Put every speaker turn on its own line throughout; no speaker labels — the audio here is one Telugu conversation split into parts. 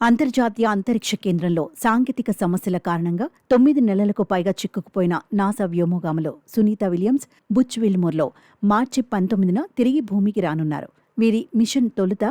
అంతర్జాతీయ అంతరిక్ష కేంద్రంలో సాంకేతిక సమస్యల కారణంగా 9 నెలలకు పైగా చిక్కుకుపోయిన నాసా వ్యోమగాములు సునీత విలియమ్స్, బుచ్ విల్మోర్లో మార్చి 19న తిరిగి భూమికి రానున్నారు. వీరి మిషన్ తొలుత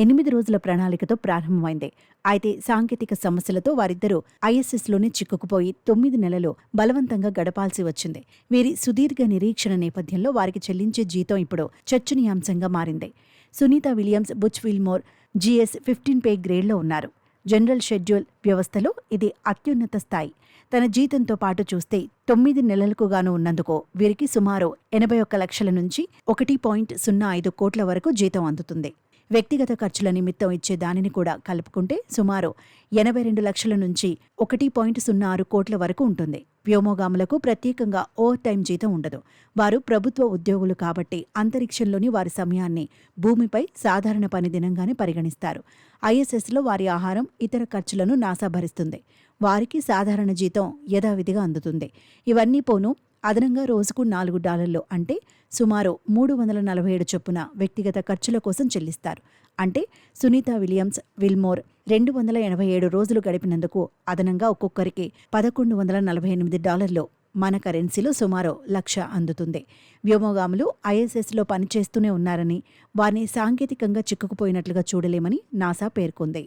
8 రోజుల ప్రణాళికతో ప్రారంభమైంది. అయితే సాంకేతిక సమస్యలతో వారిద్దరూ ఐఎస్ఎస్లోనే చిక్కుకుపోయి 9 నెలలు బలవంతంగా గడపాల్సి వచ్చింది. వీరి సుదీర్ఘ నిరీక్షణ నేపథ్యంలో వారికి చెల్లించే జీతం ఇప్పుడు చర్చనీయాంశంగా మారింది. Sunita Williams, Butch Wilmore GS-15 pay గ్రేడ్లో ఉన్నారు. జనరల్ షెడ్యూల్ వ్యవస్థలో ఇది అత్యున్నత స్థాయి. తన జీతంతో పాటు చూస్తే 9 నెలలకు గాను ఉన్నందుకు వీరికి సుమారు 81 లక్షల నుంచి 1.05 కోట్ల వరకు జీతం అందుతుంది. వ్యక్తిగత ఖర్చుల నిమిత్తం ఇచ్చే దానిని కూడా కలుపుకుంటే సుమారు 82 లక్షల నుంచి 1.06 కోట్ల వరకు ఉంటుంది. వ్యోమగాములకు ప్రత్యేకంగా ఓవర్ టైం జీతం ఉండదు. వారు ప్రభుత్వ ఉద్యోగులు కాబట్టి అంతరిక్షంలోని వారి సమయాన్ని భూమిపై సాధారణ పని దినంగానే పరిగణిస్తారు. ఐఎస్ఎస్లో వారి ఆహారం, ఇతర ఖర్చులను నాసా భరిస్తుంది. వారికి సాధారణ జీతం యథావిధిగా అందుతుంది. ఇవన్నీ పోను అదనంగా రోజుకు $4 అంటే సుమారు 347 చొప్పున వ్యక్తిగత ఖర్చుల కోసం చెల్లిస్తారు. అంటే సునీత విలియమ్స్, విల్మోర్ 287 రోజులు గడిపినందుకు అదనంగా ఒక్కొక్కరికి $1,148 మన కరెన్సీలో సుమారు 1,00,000 అందుతుంది. వ్యోమగాములు ఐఎస్ఎస్లో పనిచేస్తూనే ఉన్నారని, వారిని సాంకేతికంగా చిక్కుకుపోయినట్లుగా చూడలేమని నాసా పేర్కొంది.